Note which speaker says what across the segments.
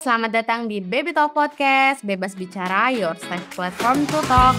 Speaker 1: Selamat datang di Baby Talk Podcast, bebas bicara, your safe platform to talk.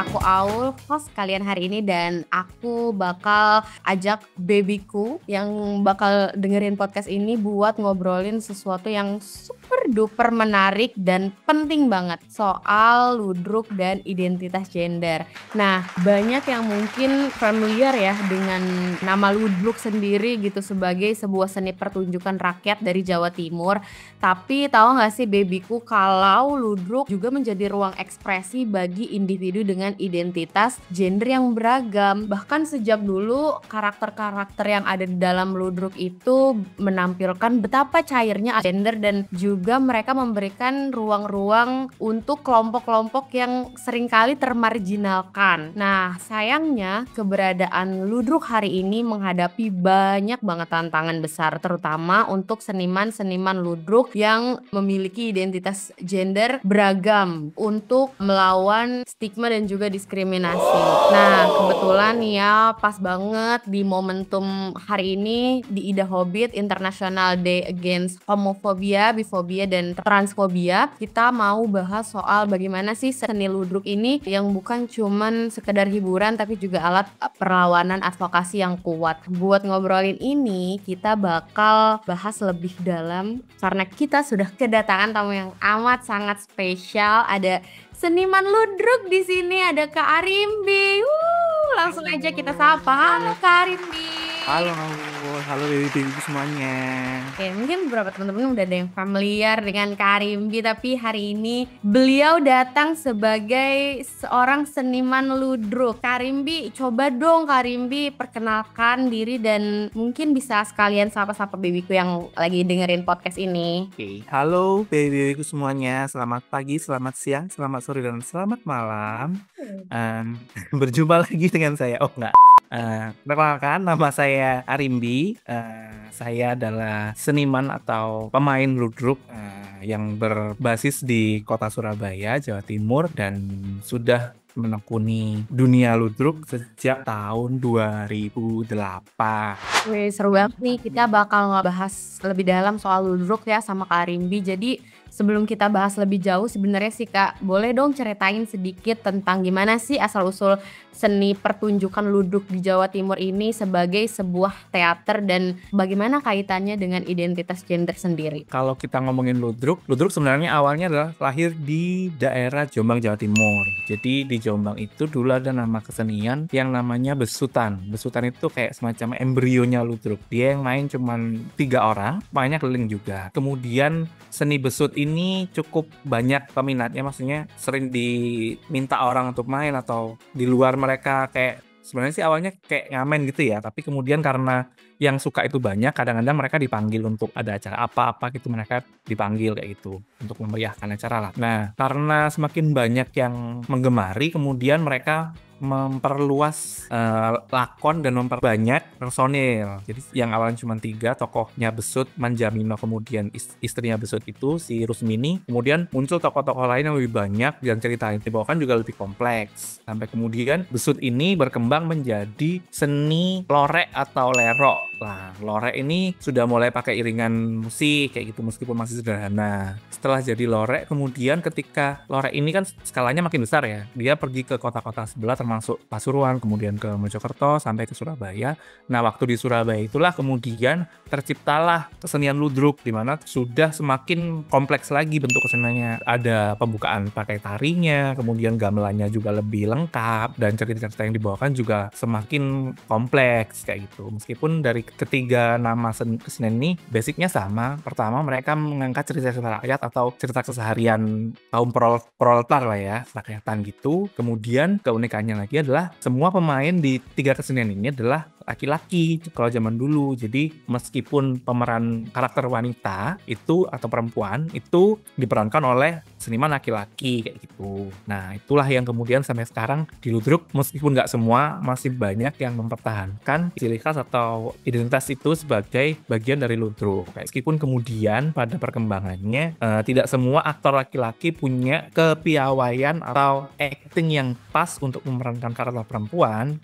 Speaker 1: Aku Aul, host kalian hari ini dan aku bakal ajak babyku yang bakal dengerin podcast ini buat ngobrolin sesuatu yang super duper menarik dan penting banget soal ludruk dan identitas gender. Nah, banyak yang mungkin familiar ya dengan nama ludruk sendiri gitu sebagai sebuah seni pertunjukan rakyat dari Jawa Timur. Tapi tahu nggak sih babyku kalau ludruk juga menjadi ruang ekspresi bagi individu dengan identitas gender yang beragam. Bahkan sejak dulu karakter-karakter yang ada di dalam ludruk itu menampilkan betapa cairnya gender dan juga mereka memberikan ruang-ruang untuk kelompok-kelompok yang seringkali termarginalkan. Nah, sayangnya keberadaan ludruk hari ini menghadapi banyak banget tantangan besar terutama untuk seniman-seniman ludruk yang memiliki identitas gender beragam untuk melawan stigma dan juga diskriminasi. Nah, kebetulan ya pas banget di momentum hari ini di Ida Hobbit International Day Against Homophobia, Bifobia, dan Transfobia, kita mau bahas soal bagaimana sih seni ludruk ini yang bukan cuman sekedar hiburan tapi juga alat perlawanan advokasi yang kuat. Buat ngobrolin ini, kita bakal bahas lebih dalam karena kita sudah kedatangan tamu yang amat sangat spesial. Ada seniman ludruk di sini, ada Kak Arimbi. Langsung aja kita sapa. Halo Kak Arimbi.
Speaker 2: Halo baby semuanya.
Speaker 1: Oke, mungkin beberapa teman-teman udah ada yang familiar dengan Kak Arimbi, tapi hari ini beliau datang sebagai seorang seniman ludruk. Kak Arimbi, coba dong Kak Arimbi perkenalkan diri dan mungkin bisa sekalian sapa-sapa babyku yang lagi dengerin podcast ini.
Speaker 2: Oke, halo baby semuanya. Selamat pagi, selamat siang, selamat sore, dan selamat malam. Berjumpa lagi dengan saya. Oh enggak. Perkenalkan, nama saya Arimbi. Saya adalah seniman atau pemain ludruk yang berbasis di kota Surabaya, Jawa Timur, dan sudah menekuni dunia ludruk sejak tahun 2008.
Speaker 1: Wih, seru banget nih, kita bakal ngebahas lebih dalam soal ludruk ya sama Kak Arimbi. Jadi sebelum kita bahas lebih jauh, sebenarnya sih Kak, boleh dong ceritain sedikit tentang gimana sih asal-usul seni pertunjukan ludruk di Jawa Timur ini sebagai sebuah teater dan bagaimana kaitannya dengan identitas gender sendiri?
Speaker 2: Kalau kita ngomongin ludruk sebenarnya awalnya adalah lahir di daerah Jombang, Jawa Timur. Jadi di Jombang itu dulu ada nama kesenian yang namanya besutan. Besutan itu kayak semacam embrionya ludruk. Dia yang main cuman 3 orang, banyak keliling juga. Kemudian seni besut ini cukup banyak peminatnya, maksudnya sering diminta orang untuk main atau di luar mereka kayak sebenarnya sih awalnya kayak ngamen gitu ya, tapi kemudian karena yang suka itu banyak, kadang-kadang mereka dipanggil untuk ada acara apa-apa gitu, mereka dipanggil kayak gitu untuk memeriahkan acara lah. Nah, karena semakin banyak yang menggemari, kemudian mereka memperluas lakon dan memperbanyak personil. Jadi yang awalnya cuma 3, tokohnya Besut, Manjamino, kemudian istrinya Besut itu si Rusmini, kemudian muncul tokoh-tokoh lain yang lebih banyak dan cerita yang dibawakan juga lebih kompleks. Sampai kemudian Besut ini berkembang menjadi seni lorek atau lerok. Nah, lorek ini sudah mulai pakai iringan musik kayak gitu meskipun masih sederhana. Setelah jadi lorek, kemudian ketika lorek ini kan skalanya makin besar ya, dia pergi ke kota-kota sebelah termasuk Pasuruan, kemudian ke Mojokerto sampai ke Surabaya. Nah, waktu di Surabaya itulah kemudian terciptalah kesenian ludruk di mana sudah semakin kompleks lagi bentuk keseniannya. Ada pembukaan pakai tarinya, kemudian gamelannya juga lebih lengkap dan cerita-cerita yang dibawakan juga semakin kompleks kayak gitu. Meskipun dari ketiga nama kesenian ini basicnya sama. Pertama, mereka mengangkat cerita-cerita rakyat atau cerita keseharian kaum proletar lah ya, rakyatan gitu. Kemudian keunikannya lagi adalah semua pemain di 3 kesenian ini adalah laki-laki kalau zaman dulu. Jadi meskipun pemeran karakter wanita itu atau perempuan itu diperankan oleh seniman laki-laki kayak gitu. Nah, itulah yang kemudian sampai sekarang di Ludruk meskipun nggak semua, masih banyak yang mempertahankan ciri khas atau identitas itu sebagai bagian dari Ludruk. Meskipun kemudian pada perkembangannya tidak semua aktor laki-laki punya kepiawaian atau acting yang pas untuk memerankan karakter perempuan,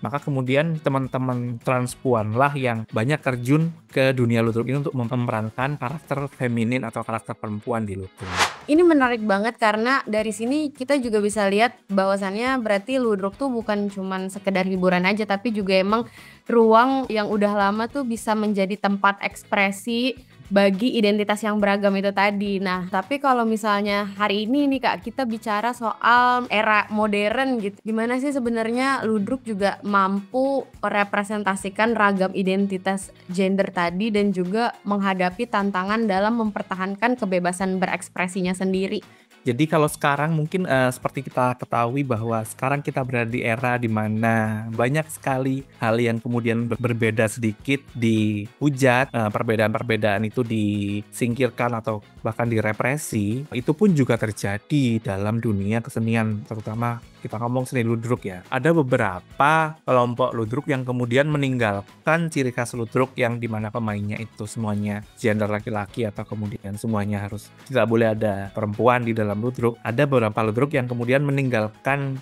Speaker 2: maka kemudian teman-teman transpuan lah yang banyak terjun ke dunia Ludruk ini untuk memerankan karakter feminin atau karakter perempuan di Ludruk.
Speaker 1: Ini menarik banget karena dari sini kita juga bisa lihat bahwasannya berarti Ludruk tuh bukan cuman sekedar hiburan aja, tapi juga emang ruang yang udah lama tuh bisa menjadi tempat ekspresi bagi identitas yang beragam itu tadi. Nah, tapi kalau misalnya hari ini nih Kak, kita bicara soal era modern gitu. Gimana sih sebenarnya Ludruk juga mampu merepresentasikan ragam identitas gender tadi dan juga menghadapi tantangan dalam mempertahankan kebebasan berekspresinya sendiri.
Speaker 2: Jadi kalau sekarang mungkin seperti kita ketahui bahwa sekarang kita berada di era di mana banyak sekali hal yang kemudian berbeda sedikit dihujat, perbedaan-perbedaan itu disingkirkan atau bahkan direpresi. Itu pun juga terjadi dalam dunia kesenian, terutama kita ngomong seni Ludruk ya. Ada beberapa kelompok Ludruk yang kemudian meninggalkan ciri khas Ludruk yang dimana pemainnya itu semuanya gender laki-laki atau kemudian semuanya harus tidak boleh ada perempuan di dalam Ludruk. Ada beberapa Ludruk yang kemudian meninggalkan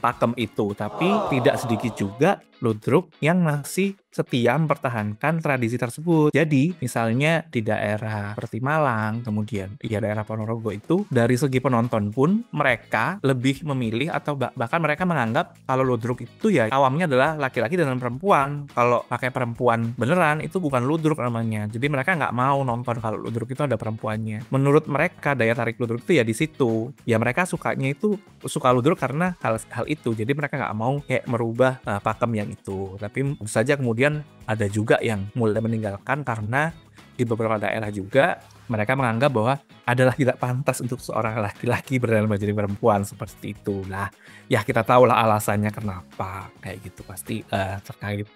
Speaker 2: pakem itu, tapi tidak sedikit juga Ludruk yang masih setia mempertahankan tradisi tersebut. Jadi misalnya di daerah seperti Malang, kemudian di daerah Ponorogo itu dari segi penonton pun mereka lebih memilih atau bahkan mereka menganggap kalau Ludruk itu ya awamnya adalah laki-laki dan perempuan. Kalau pakai perempuan beneran itu bukan Ludruk namanya. Jadi mereka nggak mau nonton kalau Ludruk itu ada perempuannya. Menurut mereka daya tarik Ludruk itu ya di situ. Ya mereka sukanya itu suka Ludruk karena hal itu. Jadi mereka nggak mau kayak merubah pakem yang itu. Tapi tentu saja kemudian ada juga yang mulai meninggalkan karena di beberapa daerah juga mereka menganggap bahwa adalah tidak pantas untuk seorang laki-laki berdalam menjadi perempuan seperti itu. Lah, ya kita tahu lah alasannya kenapa kayak gitu, pasti terkait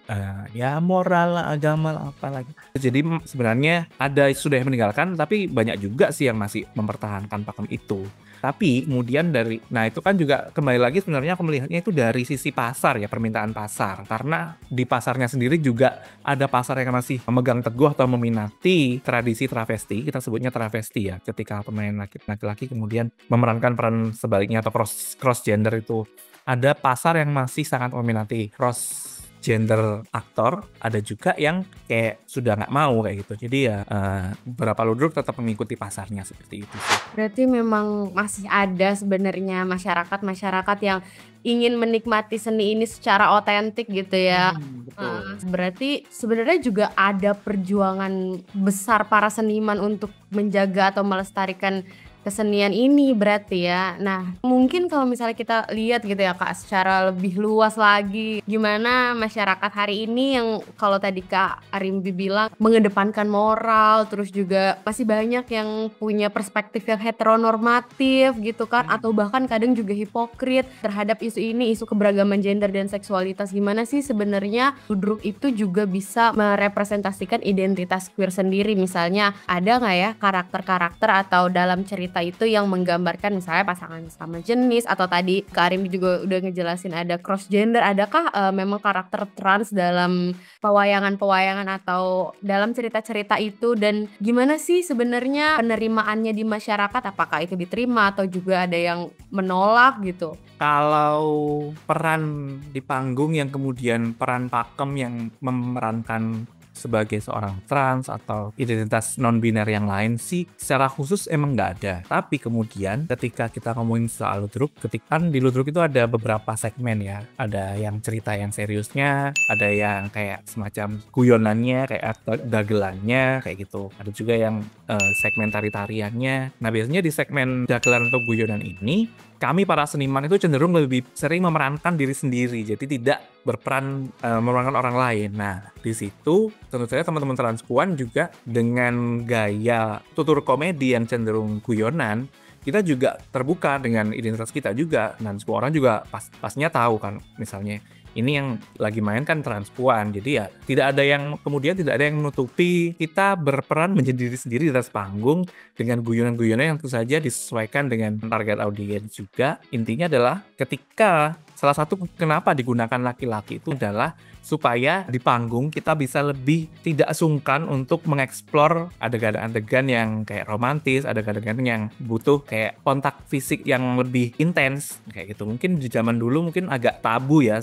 Speaker 2: ya moral lah, agama lah, apa lagi. Jadi sebenarnya ada sudah yang meninggalkan, tapi banyak juga sih yang masih mempertahankan pakem itu. Tapi kemudian nah itu kan juga kembali lagi sebenarnya aku melihatnya itu dari sisi pasar ya, permintaan pasar. Karena di pasarnya sendiri juga ada pasar yang masih memegang teguh atau meminati tradisi travesti, kita sebutnya travesti ya, ketika pemain laki-laki kemudian memerankan peran sebaliknya atau cross gender itu. Ada pasar yang masih sangat meminati cross gender aktor, ada juga yang kayak sudah nggak mau kayak gitu. Jadi ya beberapa Ludruk tetap mengikuti pasarnya seperti itu sih.
Speaker 1: Berarti memang masih ada sebenarnya masyarakat yang ingin menikmati seni ini secara otentik gitu ya.
Speaker 2: Betul.
Speaker 1: Berarti sebenarnya juga ada perjuangan besar para seniman untuk menjaga atau melestarikan kesenian ini berarti ya. Nah, mungkin kalau misalnya kita lihat gitu ya Kak, secara lebih luas lagi, gimana masyarakat hari ini yang kalau tadi Kak Arimbi bilang mengedepankan moral, terus juga masih banyak yang punya perspektif yang heteronormatif gitu kan, atau bahkan kadang juga hipokrit terhadap isu ini, isu keberagaman gender dan seksualitas. Gimana sih sebenarnya Ludruk itu juga bisa merepresentasikan identitas queer sendiri? Misalnya ada nggak ya karakter-karakter atau dalam cerita itu yang menggambarkan misalnya pasangan sama jenis, atau tadi Kak Arim juga udah ngejelasin ada cross gender. Adakah memang karakter trans dalam pewayangan-pewayangan atau dalam cerita-cerita itu, dan gimana sih sebenarnya penerimaannya di masyarakat? Apakah itu diterima atau juga ada yang menolak gitu?
Speaker 2: Kalau peran di panggung yang kemudian peran pakem yang memerankan sebagai seorang trans atau identitas non-biner yang lain sih secara khusus emang nggak ada. Tapi kemudian ketika kita ngomongin soal Ludruk, ketika di Ludruk itu ada beberapa segmen ya. Ada yang cerita yang seriusnya, ada yang kayak semacam guyonannya, kayak dagelannya, kayak gitu. Ada juga yang segmen tari-tariannya. Nah biasanya di segmen dagelan atau guyonan ini, kami para seniman itu cenderung lebih sering memerankan diri sendiri, jadi tidak berperan memerankan orang lain. Nah, di situ tentu saja teman-teman transpuan juga dengan gaya tutur komedi yang cenderung guyonan, kita juga terbuka dengan identitas kita juga. Dan semua orang juga pastinya tahu kan, misalnya Ini yang lagi main kan transpuan, jadi ya tidak ada yang menutupi kita berperan menjadi diri sendiri di atas panggung dengan guyonan-guyonan yang tentu saja disesuaikan dengan target audiens juga. Intinya adalah ketika salah satu kenapa digunakan laki-laki itu adalah supaya di panggung kita bisa lebih tidak sungkan untuk mengeksplor adegan-adegan yang kayak romantis, adegan-adegan yang butuh kayak kontak fisik yang lebih intens kayak gitu. Mungkin di zaman dulu mungkin agak tabu ya,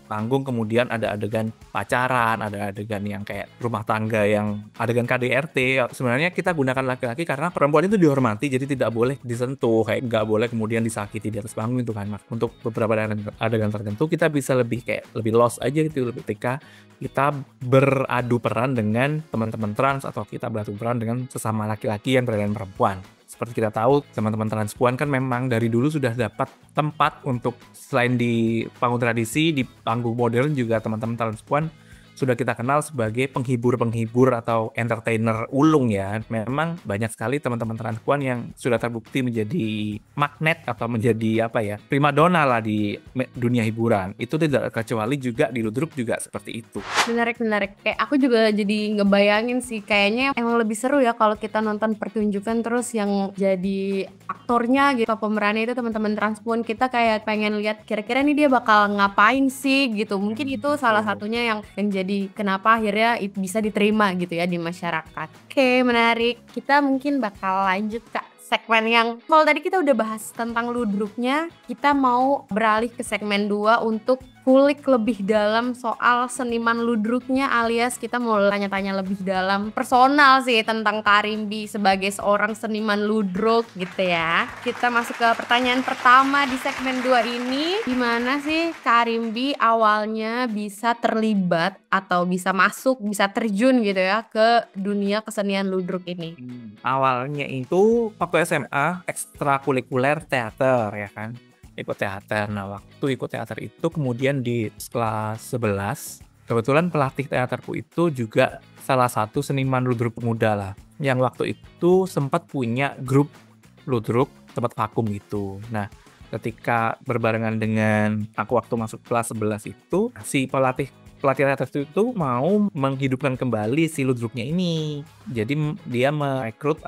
Speaker 2: panggung kemudian ada adegan pacaran, ada adegan yang kayak rumah tangga, yang adegan KDRT. Sebenarnya kita gunakan laki-laki karena perempuan itu dihormati, jadi tidak boleh disentuh, kayak nggak boleh kemudian disakiti di atas panggung itu kan. Untuk beberapa adegan tertentu kita bisa lebih kayak lebih lost aja gitu ketika kita beradu peran dengan teman-teman trans atau kita beradu peran dengan sesama laki-laki yang berada dengan perempuan. Seperti kita tahu, teman-teman transpuan kan memang dari dulu sudah dapat tempat untuk selain di panggung tradisi, di panggung modern juga teman-teman transpuan sudah kita kenal sebagai penghibur-penghibur atau entertainer ulung ya. Memang banyak sekali teman-teman transpuan yang sudah terbukti menjadi magnet atau menjadi primadona lah di dunia hiburan. Itu tidak kecuali juga di Ludruk juga seperti itu.
Speaker 1: Menarik. Kayak aku juga jadi ngebayangin sih, kayaknya emang lebih seru ya kalau kita nonton pertunjukan terus yang jadi aktornya gitu, pemerannya itu teman-teman transpuan, kita kayak pengen lihat kira-kira nih dia bakal ngapain sih gitu. Mungkin itu salah satunya yang jadi kenapa akhirnya bisa diterima gitu ya di masyarakat. Oke, menarik. Kita mungkin bakal lanjut ke segmen yang kalau tadi kita udah bahas tentang ludruknya, kita mau beralih ke segmen 2 untuk kulik lebih dalam soal seniman ludruknya, alias kita mau tanya-tanya lebih dalam personal sih tentang Karimbi sebagai seorang seniman ludruk gitu ya. Kita masuk ke pertanyaan pertama di segmen 2 ini. Gimana sih Karimbi awalnya bisa terlibat atau bisa masuk, bisa terjun gitu ya ke dunia kesenian ludruk ini?
Speaker 2: Awalnya itu waktu SMA ekstrakurikuler teater ya kan. Ikut teater. Nah, waktu ikut teater itu kemudian di kelas 11, kebetulan pelatih teaterku itu juga salah satu seniman ludruk pemuda lah. Yang waktu itu sempat punya grup ludruk, sempat vakum gitu. Nah, ketika berbarengan dengan aku waktu masuk kelas 11 itu, si pelatih teater itu mau menghidupkan kembali si ludruknya ini. Jadi dia merekrut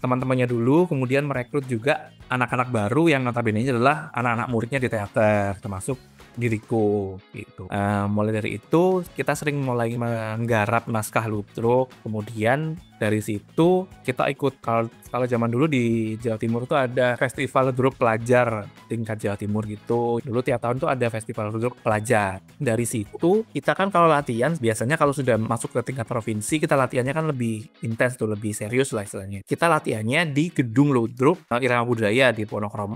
Speaker 2: teman-temannya dulu, kemudian merekrut juga anak-anak baru yang notabene-nya adalah anak-anak muridnya di teater, termasuk diriku gitu. Mulai dari itu kita sering mulai menggarap naskah ludruk, kemudian dari situ kita ikut, kalau zaman dulu di Jawa Timur tuh ada festival ludruk pelajar tingkat Jawa Timur gitu. Dulu tiap tahun tuh ada festival ludruk pelajar. Dari situ kita kan kalau latihan biasanya kalau sudah masuk ke tingkat provinsi, kita latihannya kan lebih intens tuh, lebih serius lah istilahnya. Kita latihannya di gedung ludruk Irama Budaya di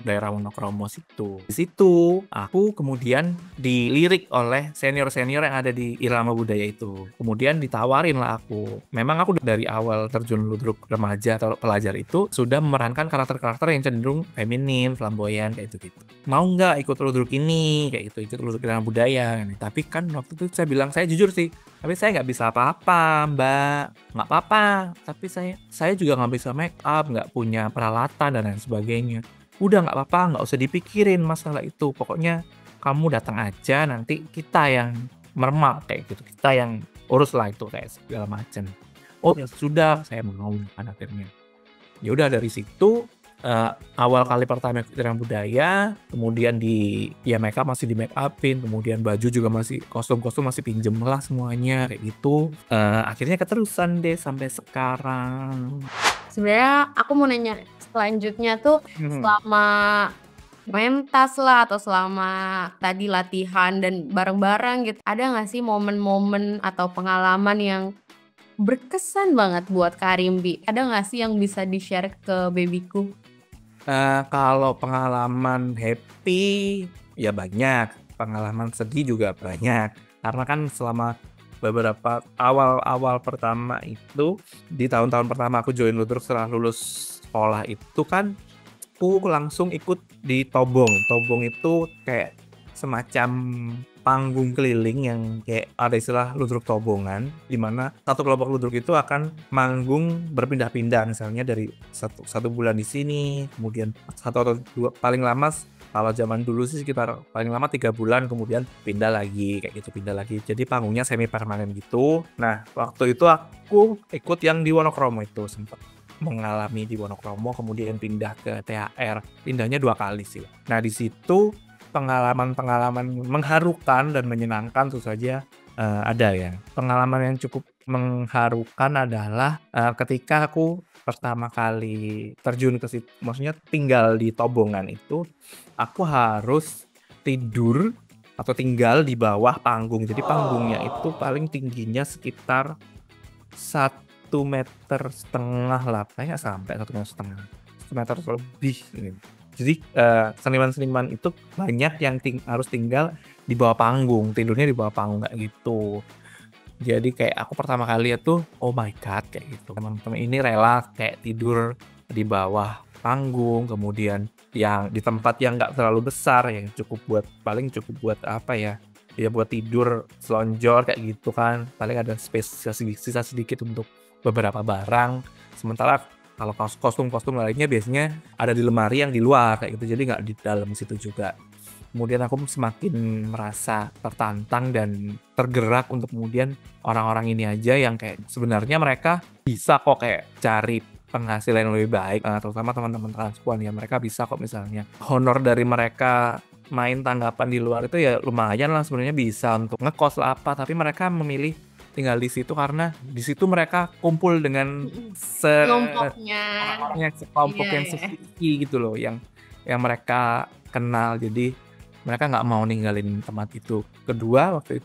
Speaker 2: daerah Wonokromo situ. Di situ aku kemudian dilirik oleh senior-senior yang ada di Irama Budaya itu. Kemudian ditawarin lah aku. Memang aku dari awal terjun ludruk remaja atau pelajar itu sudah memerankan karakter-karakter yang cenderung feminin, flamboyan kayak gitu. Mau nggak ikut ludruk ini kayak gitu, ikut ludruk Irama Budaya. Tapi kan waktu itu saya bilang, saya jujur sih, tapi saya nggak bisa apa-apa mbak, nggak apa-apa. Tapi saya juga nggak bisa make up, nggak punya peralatan dan lain sebagainya. Udah nggak apa-apa, nggak usah dipikirin masalah itu. Pokoknya kamu datang aja, nanti kita yang mermak kayak gitu, kita yang urus lah itu kayak segala macam. Oh ya sudah, saya mau kan akhirnya. Ya udah dari situ awal kali pertama ikut Irama Budaya, kemudian make up masih di make upin, kemudian baju juga masih kostum masih pinjem lah semuanya kayak gitu. Akhirnya keterusan deh sampai sekarang.
Speaker 1: Sebenarnya aku mau nanya selanjutnya tuh selama pentas lah atau selama tadi latihan dan bareng-bareng gitu, ada nggak sih momen-momen atau pengalaman yang berkesan banget buat Karimbi? Ada nggak sih yang bisa di-share ke babyku?
Speaker 2: Kalau pengalaman happy ya banyak, pengalaman sedih juga banyak. Karena kan selama beberapa awal pertama itu, di tahun-tahun pertama aku join ludruk setelah lulus sekolah itu kan, aku langsung ikut di Tobong. Tobong itu kayak semacam panggung keliling yang kayak ada istilah ludruk tobongan, di mana satu kelompok ludruk itu akan manggung berpindah-pindah, misalnya dari satu bulan di sini, kemudian 1 atau 2 paling lama Kalau zaman dulu sih sekitar paling lama 3 bulan, kemudian pindah lagi, kayak gitu, pindah lagi. Jadi panggungnya semi permanen gitu. Nah, waktu itu aku ikut yang di Wonokromo itu, sempat mengalami di Wonokromo, kemudian pindah ke THR. Pindahnya 2 kali sih. Nah, di situ pengalaman-pengalaman mengharukan dan menyenangkan tentu saja ada ya. Pengalaman yang cukup mengharukan adalah ketika aku pertama kali terjun ke situ, maksudnya tinggal di Tobongan itu, aku harus tidur atau tinggal di bawah panggung. Jadi panggungnya itu paling tingginya sekitar 1,5 meter lah, kayaknya sampai 1,5 meter, 1 meter lebih. Jadi seniman-seniman itu banyak yang harus tinggal di bawah panggung, tidurnya di bawah panggung kayak gitu. Jadi kayak aku pertama kali lihat tuh, oh my god, kayak gitu. Teman-teman ini rela kayak tidur di bawah panggung, kemudian yang di tempat yang nggak terlalu besar, yang paling cukup buat apa ya? Ya buat tidur selonjor kayak gitu kan. Paling ada space sisa sedikit untuk beberapa barang. Sementara kalau kostum-kostum lainnya biasanya ada di lemari yang di luar kayak gitu. Jadi nggak di dalam situ juga. Kemudian aku semakin merasa tertantang dan tergerak untuk kemudian orang-orang ini aja yang kayak sebenarnya mereka bisa kok kayak cari penghasilan yang lebih baik, terutama teman-teman transpuan ya, mereka bisa kok misalnya honor dari mereka main tanggapan di luar itu ya lumayan lah sebenarnya, bisa untuk ngekos lah apa, tapi mereka memilih tinggal di situ karena di situ mereka kumpul dengan
Speaker 1: Kelompoknya.
Speaker 2: sekelompok
Speaker 1: Iya,
Speaker 2: yang
Speaker 1: iya.
Speaker 2: sesuai gitu loh, yang mereka kenal. Jadi mereka nggak mau ninggalin tempat itu. Kedua, waktu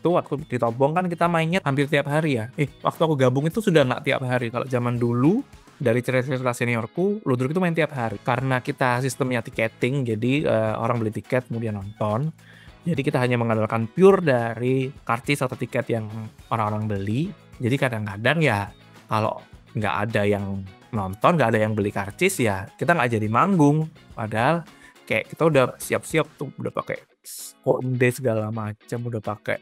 Speaker 2: di Tobong kan kita mainnya hampir tiap hari ya. Waktu aku gabung itu sudah nggak tiap hari. Kalau zaman dulu, dari cerita-cerita seniorku, Ludruk itu main tiap hari. Karena kita sistemnya tiketing, jadi orang beli tiket kemudian nonton. Jadi kita hanya mengandalkan pure dari karcis atau tiket yang orang-orang beli. Jadi kadang-kadang ya kalau nggak ada yang nonton, nggak ada yang beli karcis ya kita nggak jadi manggung. Padahal kayak kita udah siap-siap tuh, udah pakai konde segala macam, udah pakai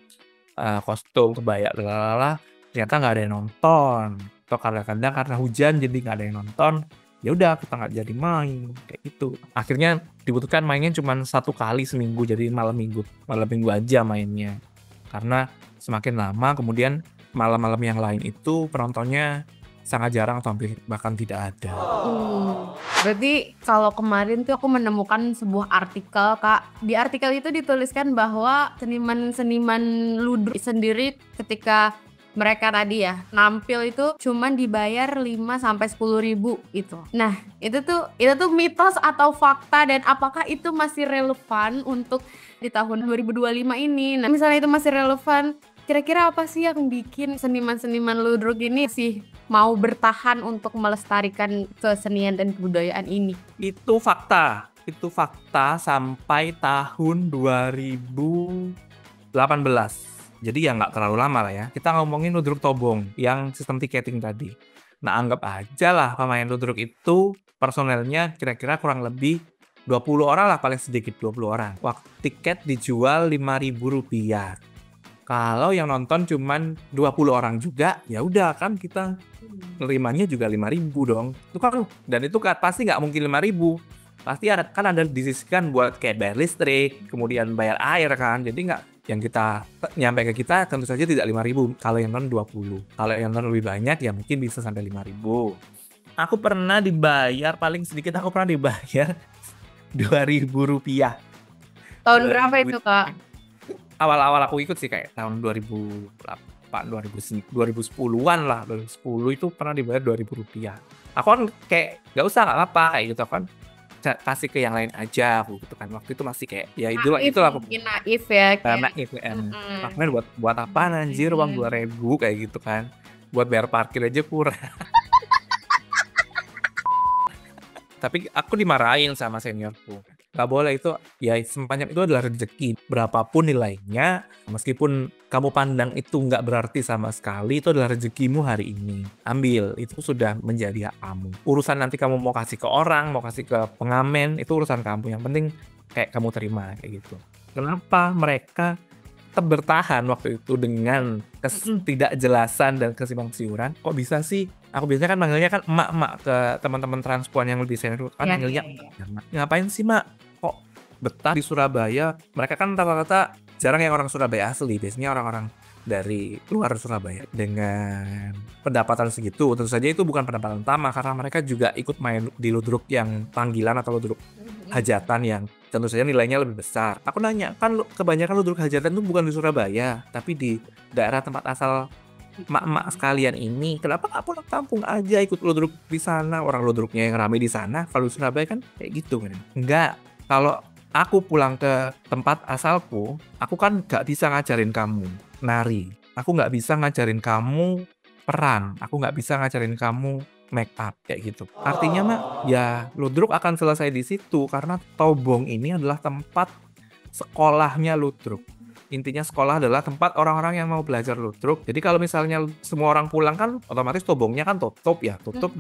Speaker 2: kostum, kebaya, lalala, ternyata nggak ada yang nonton. Atau kadang-kadang karena hujan jadi nggak ada yang nonton, ya udah kita nggak jadi main kayak gitu. Akhirnya dibutuhkan mainnya cuma 1 kali seminggu, jadi malam minggu aja mainnya. Karena semakin lama kemudian malam-malam yang lain itu penontonnya sangat jarang atau hampir bahkan tidak ada.
Speaker 1: Berarti kalau kemarin tuh aku menemukan sebuah artikel, Kak. Di artikel itu dituliskan bahwa seniman-seniman ludruk sendiri ketika mereka tadi ya nampil itu cuman dibayar 5-10 ribu itu. Nah, itu tuh mitos atau fakta, dan apakah itu masih relevan untuk di tahun 2025 ini? Nah, misalnya itu masih relevan, kira-kira apa sih yang bikin seniman-seniman ludruk ini sih mau bertahan untuk melestarikan kesenian dan kebudayaan ini?
Speaker 2: Itu fakta sampai tahun 2018. Jadi ya nggak terlalu lama lah ya. Kita ngomongin Ludruk Tobong yang sistem tiketing tadi. Nah, anggap aja lah pemain Ludruk itu personelnya kira-kira kurang lebih 20 orang lah, paling sedikit 20 orang. Waktu tiket dijual Rp5.000. Kalau yang nonton cuman 20 orang juga, ya udah kan kita nerimanya juga 5.000 dong. Itu kan, dan itu kan pasti nggak mungkin 5.000. Pasti ada disisihkan buat kayak bayar listrik, kemudian bayar air kan. Jadi nggak, yang kita nyampe ke kita tentu saja tidak 5.000 kalau yang nonton 20. Kalau yang nonton lebih banyak ya mungkin bisa sampai 5.000. Aku pernah dibayar, paling sedikit aku pernah dibayar Rp2.000.
Speaker 1: Tahun berapa itu, Kak?
Speaker 2: Awal-awal aku ikut sih kayak tahun 2008, 2010-an lah. 2010 itu pernah dibayar Rp2.000. Aku kan kayak nggak usah, nggak apa-apa kayak gitu kan, kasih ke yang lain aja aku gitu kan. Waktu itu masih kayak ya itulah aku
Speaker 1: Mungkin naif ya kayak.
Speaker 2: naif makanya buat apaan anjir uang 2.000 kayak gitu kan, buat bayar parkir aja kurang. Tapi aku dimarahin sama seniorku, gak boleh, itu ya sepanjang itu adalah rezeki berapapun nilainya, meskipun kamu pandang itu nggak berarti sama sekali, itu adalah rezekimu hari ini, ambil, itu sudah menjadi hak kamu. Urusan nanti kamu mau kasih ke orang, mau kasih ke pengamen, itu urusan kamu, yang penting kayak kamu terima kayak gitu. Kenapa mereka tetap bertahan waktu itu dengan ketidakjelasan dan kesimpang siuran? Kok bisa sih? Aku biasanya kan manggilnya kan emak-emak ke teman-teman transpuan yang lebih senior kan, manggilnya ngapain sih mak, kok betah di Surabaya. Mereka kan rata-rata jarang yang orang Surabaya asli, biasanya orang-orang dari luar Surabaya. Dengan pendapatan segitu, tentu saja itu bukan pendapatan utama karena mereka juga ikut main di ludruk yang panggilan atau ludruk hajatan yang tentu saja nilainya lebih besar. Aku nanya, kan kebanyakan ludruk hajatan itu bukan di Surabaya, tapi di daerah tempat asal mak-mak sekalian ini, kenapa nggak pulang kampung aja ikut ludruk di sana? Orang ludruknya yang rame di sana, kalau di Surabaya kan kayak gitu kan. Enggak, kalau aku pulang ke tempat asalku, aku kan nggak bisa ngajarin kamu nari. Aku nggak bisa ngajarin kamu peran. Aku nggak bisa ngajarin kamu make up kayak gitu. Artinya mak, ya ludruk akan selesai di situ karena Tobong ini adalah tempat sekolahnya ludruk. Intinya sekolah adalah tempat orang-orang yang mau belajar ludruk. Jadi kalau misalnya semua orang pulang kan otomatis Tobongnya kan tutup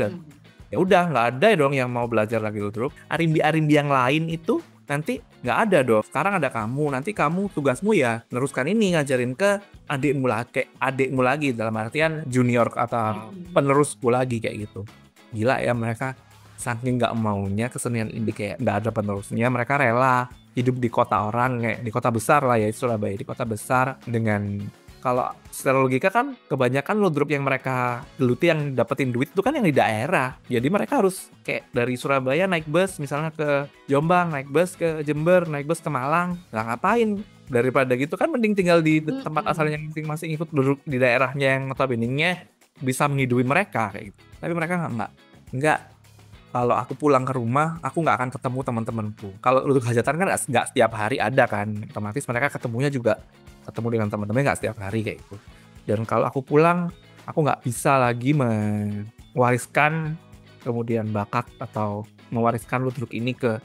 Speaker 2: dan ya udah nggak ada dong yang mau belajar lagi ludruk. Arimbi-arimbi yang lain itu nanti nggak ada dong. Sekarang ada kamu, nanti kamu tugasmu ya neruskan ini ngajarin ke adikmu lagi dalam artian junior atau penerusku lagi kayak gitu. Gila ya mereka saking nggak maunya kesenian ini kayak nggak ada penerusnya, mereka rela hidup di kota orang kayak di kota besar lah ya Surabaya, di kota besar dengan kalau secara logika kan kebanyakan ludruk yang mereka geluti yang dapetin duit itu kan yang di daerah. Jadi mereka harus kayak dari Surabaya naik bus misalnya ke Jombang, naik bus ke Jember, naik bus ke Malang. Nggak ngapain. Daripada gitu kan mending tinggal di tempat asalnya masing-masing ikut duduk di daerahnya yang notabene-nya bisa menghidupi mereka kayak gitu. Tapi mereka nggak. Kalau aku pulang ke rumah, aku nggak akan ketemu teman-temanku. Kalau ludruk hajatan kan nggak setiap hari ada kan, otomatis mereka ketemunya juga ketemu dengan teman-teman nggak setiap hari kayak gitu. Dan kalau aku pulang, aku nggak bisa lagi mewariskan kemudian bakat atau mewariskan ludruk ini ke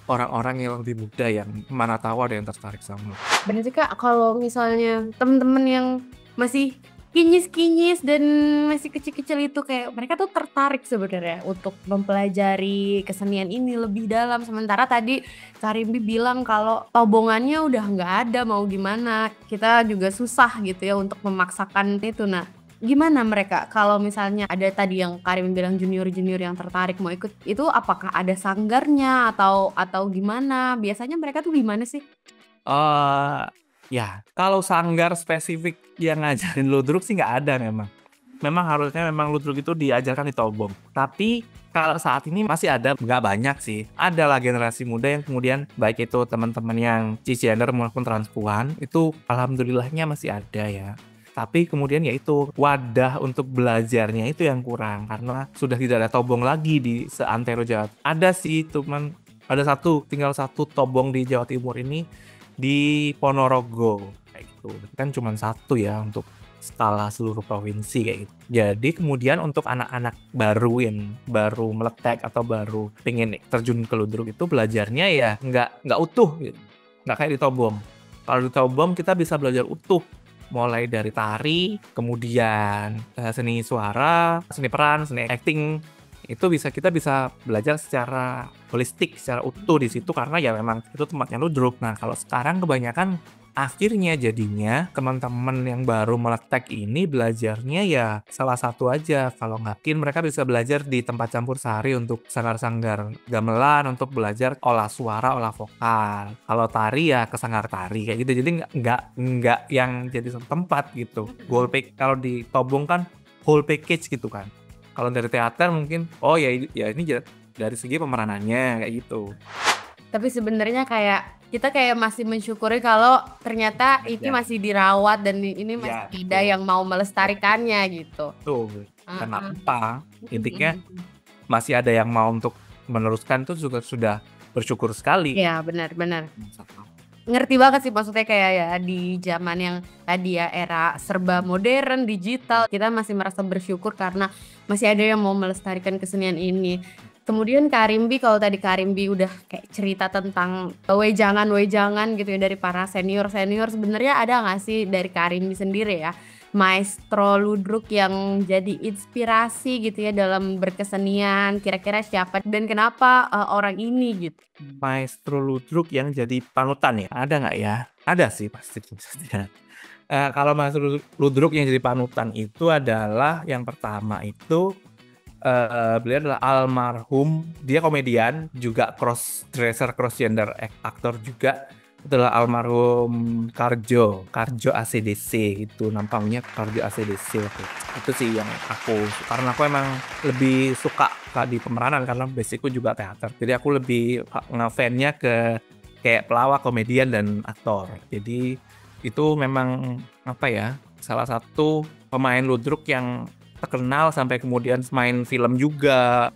Speaker 2: orang-orang yang lebih muda yang mana tahu ada yang tertarik sama.
Speaker 1: Bener sih Kak, kalau misalnya temen-temen yang masih kinyis-kinyis dan masih kecil-kecil itu kayak mereka tuh tertarik sebenarnya untuk mempelajari kesenian ini lebih dalam. Sementara tadi Karimbi bilang kalau tobongannya udah nggak ada, mau gimana kita juga susah gitu ya untuk memaksakan itu. Nah, gimana mereka kalau misalnya ada tadi yang Karim bilang junior-junior yang tertarik mau ikut itu, apakah ada sanggarnya atau gimana? Biasanya mereka tuh gimana sih?
Speaker 2: Ya, kalau sanggar spesifik yang ngajarin ludruk sih nggak ada memang. Memang harusnya ludruk itu diajarkan di Tobong. Tapi kalau saat ini masih ada, nggak banyak sih. Adalah generasi muda yang kemudian baik itu teman-teman yang cisgender maupun transpuan itu alhamdulillahnya masih ada ya. Tapi kemudian ya itu wadah untuk belajarnya itu yang kurang karena sudah tidak ada Tobong lagi di seantero Jawa. Ada sih, cuman tinggal satu Tobong di Jawa Timur ini di Ponorogo kayak gitu. Kan cuma satu ya untuk skala seluruh provinsi kayak gitu. Jadi kemudian untuk anak-anak baru yang baru meletek atau baru pengen terjun ke ludruk itu belajarnya ya nggak utuh gitu. Nggak kayak di Tobong. Kalau di Tobong kita bisa belajar utuh mulai dari tari, kemudian seni suara, seni peran, seni acting. Itu kita bisa belajar secara holistik, secara utuh di situ karena ya memang itu tempatnya ludruk. Nah, kalau sekarang kebanyakan akhirnya jadinya teman-teman yang baru meletek ini belajarnya ya salah satu aja. Kalau nggak mereka bisa belajar di tempat campur sari untuk sanggar-sanggar gamelan untuk belajar olah suara, olah vokal. Kalau tari ya ke sanggar tari kayak gitu. Jadi nggak yang jadi satu tempat gitu. Kalau di Tobong kan whole package gitu kan. Kalau dari teater mungkin, oh ya ini dari segi pemeranannya kayak gitu.
Speaker 1: Tapi sebenarnya kayak kita kayak masih mensyukuri kalau ternyata ini masih dirawat dan ini masih ada yang mau melestarikannya gitu.
Speaker 2: Tuh, kenapa? Intinya masih ada yang mau untuk meneruskan tuh juga sudah bersyukur sekali.
Speaker 1: Iya benar. Ngerti banget sih maksudnya kayak ya di zaman yang tadi ya era serba modern, digital, kita masih merasa bersyukur karena masih ada yang mau melestarikan kesenian ini. Kemudian Karimbi, kalau tadi Karimbi udah kayak cerita tentang wejangan gitu ya dari para senior sebenarnya ada nggak sih dari Karimbi sendiri ya maestro ludruk yang jadi inspirasi gitu ya dalam berkesenian, kira-kira siapa dan kenapa orang ini gitu?
Speaker 2: Maestro ludruk yang jadi panutan ya, ada nggak ya? Ada sih pasti. Kalau maestro ludruk yang jadi panutan itu adalah yang pertama itu beliau adalah almarhum, dia komedian juga cross dresser, cross gender aktor juga, adalah almarhum Karjo ACDC, itu nampaknya Karjo ACDC waktu itu sih yang karena aku emang lebih suka di pemeranan karena basicku juga teater, jadi aku lebih ngefannya ke kayak pelawak, komedian, dan aktor. Jadi itu memang apa ya, salah satu pemain ludruk yang terkenal sampai kemudian main film juga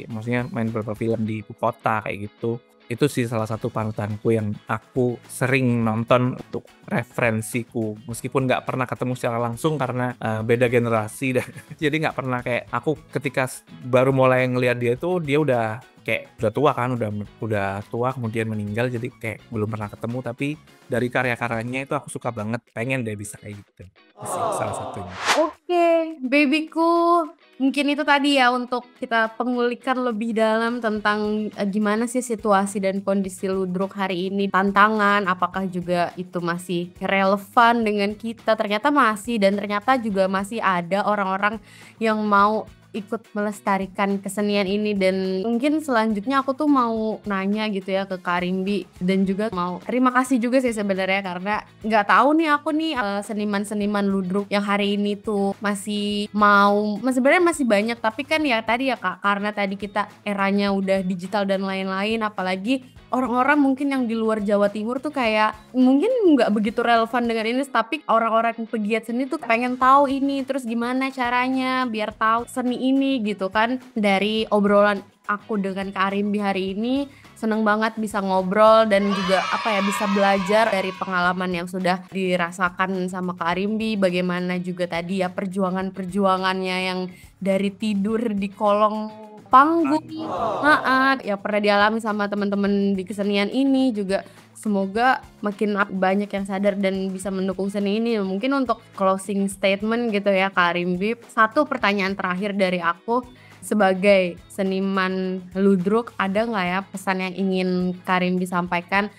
Speaker 2: maksudnya main beberapa film di ibu kota kayak gitu. Itu sih salah satu panutanku yang aku sering nonton untuk referensiku, meskipun nggak pernah ketemu secara langsung karena beda generasi dan jadi nggak pernah kayak aku ketika baru mulai ngelihat dia itu dia udah kayak udah tua kan, udah tua kemudian meninggal, jadi kayak belum pernah ketemu, tapi dari karya-karyanya itu aku suka banget, pengen deh bisa kayak gitu. Itu sih salah satunya.
Speaker 1: Oke, babyku. Mungkin itu tadi ya untuk kita pengulikan lebih dalam tentang gimana sih situasi dan kondisi ludruk hari ini, tantangan, apakah juga itu masih relevan dengan kita? Ternyata masih, dan ternyata juga masih ada orang-orang yang mau ikut melestarikan kesenian ini. Dan mungkin selanjutnya aku tuh mau nanya gitu ya ke Kak Rimbi, dan juga mau terima kasih juga sih sebenarnya karena nggak tahu nih aku nih seniman-seniman ludruk yang hari ini tuh sebenarnya masih banyak, tapi kan ya tadi ya Kak, karena tadi kita eranya udah digital dan lain-lain, apalagi orang-orang mungkin yang di luar Jawa Timur tuh kayak mungkin nggak begitu relevan dengan ini, tapi orang-orang pegiat seni tuh pengen tahu ini, terus gimana caranya biar tahu seni ini gitu kan. Dari obrolan aku dengan Kak Arimbi hari ini, seneng banget bisa ngobrol dan juga bisa belajar dari pengalaman yang sudah dirasakan sama Kak Arimbi, bagaimana juga tadi ya perjuangannya yang dari tidur di kolong panggung, yang pernah dialami sama teman-teman di kesenian ini juga. Semoga makin banyak yang sadar dan bisa mendukung seni ini. Mungkin untuk closing statement gitu ya Kak Rimbi, satu pertanyaan terakhir dari aku, sebagai seniman ludruk, ada nggak ya pesan yang ingin Kak Rimbi sampaikan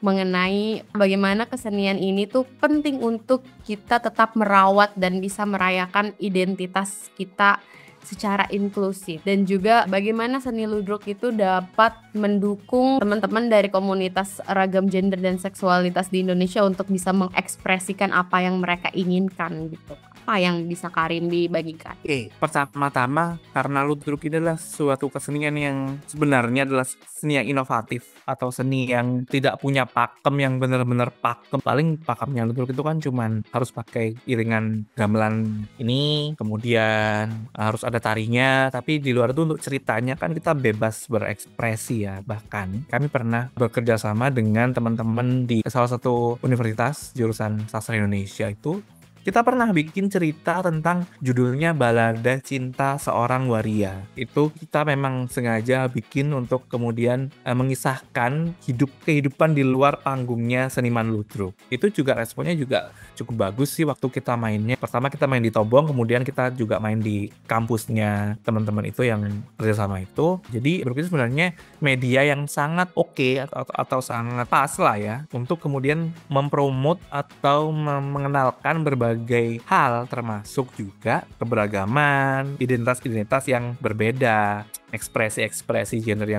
Speaker 1: mengenai bagaimana kesenian ini tuh penting untuk kita tetap merawat dan bisa merayakan identitas kita secara inklusif, dan juga bagaimana seni ludruk itu dapat mendukung teman-teman dari komunitas ragam gender dan seksualitas di Indonesia untuk bisa mengekspresikan apa yang mereka inginkan gitu. Apa yang bisa Kak Rimbi bagikan?
Speaker 2: Oke, pertama-tama karena ludruk ini adalah suatu kesenian yang sebenarnya adalah seni yang inovatif atau seni yang tidak punya pakem yang benar-benar pakem. Paling pakemnya ludruk itu kan cuman harus pakai iringan gamelan ini, kemudian harus ada tarinya, tapi di luar itu untuk ceritanya kan kita bebas berekspresi ya. Bahkan kami pernah bekerja sama dengan teman-teman di salah satu universitas jurusan sastra Indonesia itu. Kita pernah bikin cerita tentang judulnya Balada Cinta Seorang Waria. Itu kita memang sengaja bikin untuk kemudian mengisahkan kehidupan di luar panggungnya seniman ludruk. Itu juga responnya juga cukup bagus sih waktu kita mainnya. Pertama kita main di Tobong, kemudian kita juga main di kampusnya teman-teman itu yang kerjasama itu. Jadi berarti sebenarnya media yang sangat oke atau sangat pas lah ya untuk kemudian mempromot atau mengenalkan berbagai hal, termasuk juga keberagaman, identitas-identitas yang berbeda, ekspresi-ekspresi gender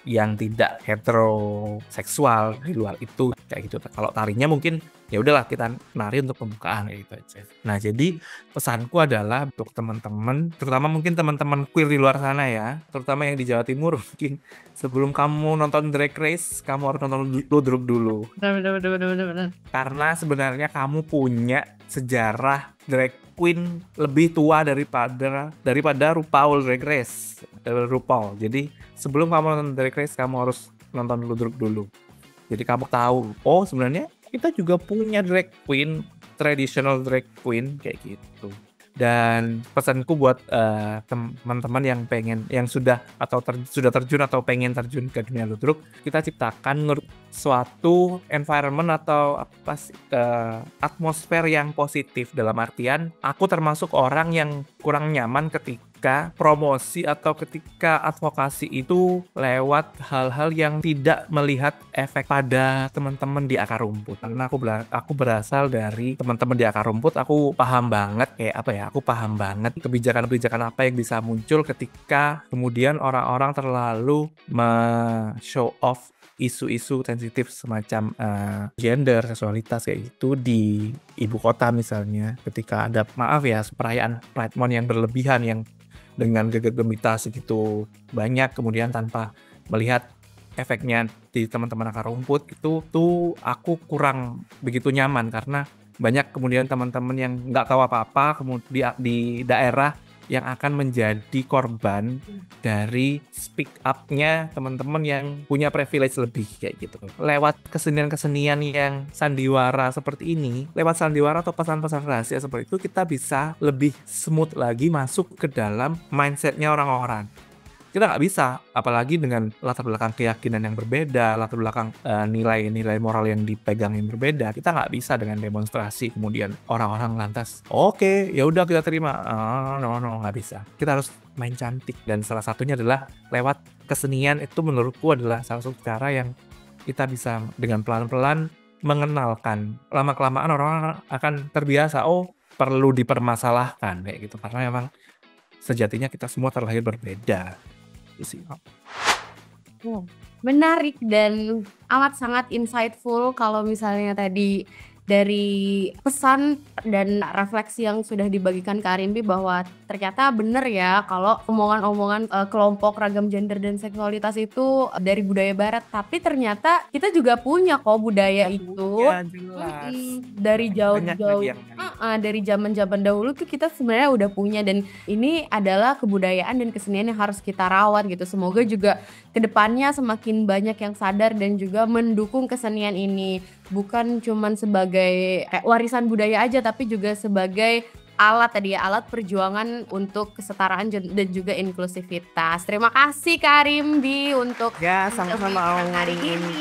Speaker 2: yang tidak heteroseksual di luar itu kayak gitu. Kalau tarinya mungkin ya udahlah kita nari untuk pembukaan kayak gitu aja. Nah, jadi pesanku adalah untuk teman-teman, terutama mungkin teman-teman queer di luar sana ya, terutama yang di Jawa Timur, mungkin sebelum kamu nonton Drag Race, kamu harus nonton ludruk dulu.
Speaker 1: Benar.
Speaker 2: Karena sebenarnya kamu punya sejarah drag queen lebih tua daripada RuPaul Drag Race, RuPaul. Jadi sebelum kamu nonton Drag Race, kamu harus nonton ludruk dulu. Jadi kamu tahu, oh sebenarnya kita juga punya drag queen, traditional drag queen kayak gitu. Dan pesanku buat teman-teman yang sudah terjun atau pengen terjun ke dunia ludruk, kita ciptakan suatu environment atau atmosfer yang positif. Dalam artian aku termasuk orang yang kurang nyaman ketika ketika promosi atau ketika advokasi itu lewat hal-hal yang tidak melihat efek pada teman-teman di akar rumput. Karena aku berasal dari teman-teman di akar rumput, aku paham banget aku paham banget kebijakan-kebijakan apa yang bisa muncul ketika kemudian orang-orang terlalu show off isu-isu sensitif semacam gender, seksualitas kayak gitu di ibu kota misalnya, ketika ada perayaan Pride Month yang berlebihan yang dengan geget-gemita segitu banyak, kemudian tanpa melihat efeknya di teman-teman akar rumput, itu tuh aku kurang begitu nyaman karena banyak kemudian teman-teman yang nggak tahu apa-apa kemudian di daerah yang akan menjadi korban dari speak up-nya teman-teman yang punya privilege lebih kayak gitu. Lewat kesenian-kesenian yang sandiwara seperti ini, lewat sandiwara atau pesan-pesan rahasia seperti itu, kita bisa lebih smooth lagi masuk ke dalam mindset-nya orang-orang. Kita nggak bisa, apalagi dengan latar belakang keyakinan yang berbeda, latar belakang nilai-nilai moral yang dipegang yang berbeda. Kita nggak bisa dengan demonstrasi kemudian orang-orang lantas oke, ya udah kita terima. No, nggak bisa. Kita harus main cantik, dan salah satunya adalah lewat kesenian. Itu menurutku adalah salah satu cara yang kita bisa dengan pelan-pelan mengenalkan. Lama-kelamaan orang akan terbiasa, perlu dipermasalahkan kayak gitu, karena memang sejatinya kita semua terlahir berbeda. Sih.
Speaker 1: Menarik dan amat sangat insightful kalau misalnya tadi dari pesan dan refleksi yang sudah dibagikan ke Arimbi bahwa ternyata bener ya kalau omongan-omongan kelompok ragam gender dan seksualitas itu dari budaya barat, tapi ternyata kita juga punya kok budaya itu.
Speaker 2: Jelas.
Speaker 1: Dari jauh-jauh dari zaman-zaman dahulu tuh kita sebenarnya udah punya, dan ini adalah kebudayaan dan kesenian yang harus kita rawat gitu. Semoga juga kedepannya semakin banyak yang sadar dan juga mendukung kesenian ini, bukan cuman sebagai warisan budaya aja, tapi juga sebagai alat perjuangan untuk kesetaraan dan juga inklusivitas. Terima kasih Kak Arimbi untuk
Speaker 2: sama-sama
Speaker 1: hari ini.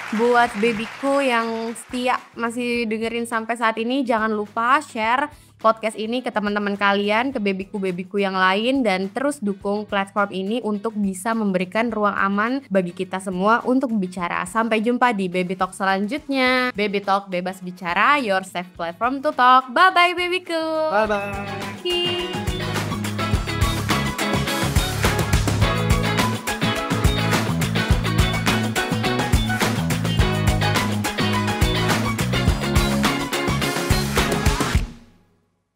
Speaker 1: Buat babyku yang setia masih dengerin sampai saat ini, jangan lupa share podcast ini ke teman-teman kalian, ke babyku yang lain, dan terus dukung platform ini untuk bisa memberikan ruang aman bagi kita semua untuk bicara. Sampai jumpa di Baby Talk selanjutnya. Baby Talk bebas bicara, your safe platform to talk. Bye bye babyku.
Speaker 2: Bye bye.